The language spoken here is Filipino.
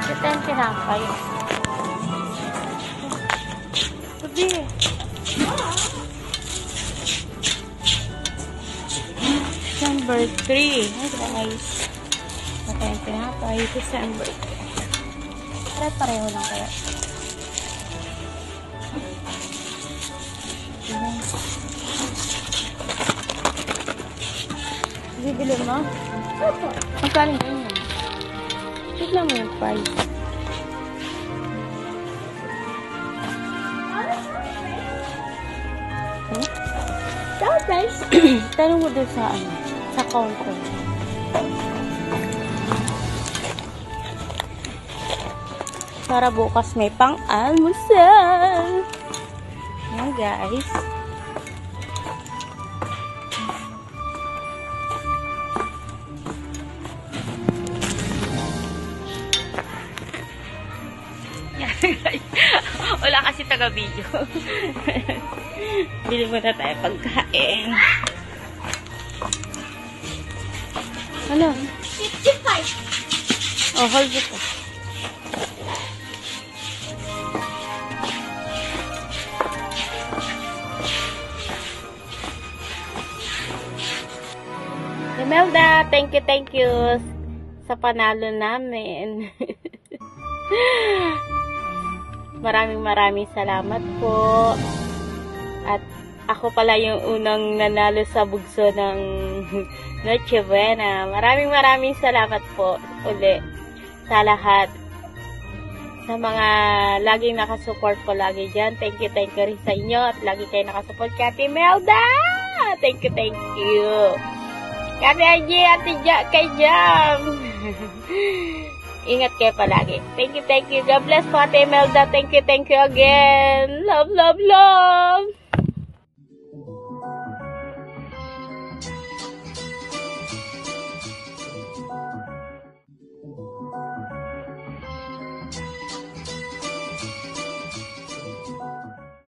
Ito yung tinapay. Sabi. December 3. Ay guys. Ito yung tinapay. December 3. Pare-pareho lang kaya. Bibili mo? Magkaling ganyan. Tignan mo yung price. Guys, tanong mo doon sa ano, sa counter. Para bukas may pang-almusal. Ayan guys. Wala kasi taga-video. Bili muna tayo pagkain. Ano? 55. Oh, hold it. Imelda, thank you sa panalo namin. Maraming salamat po. At ako pala yung unang nanalo sa bugso ng Noche Buena. Maraming salamat po uli sa lahat. Sa mga laging nakasupport po lagi dyan. Thank you rin sa inyo. At lagi kayo nakasupport kay Ate Melda. Thank you. Kati Aji, kay Jam. Ingat kayo palagi. Thank you. God bless po Ate Melda. Thank you again. Love.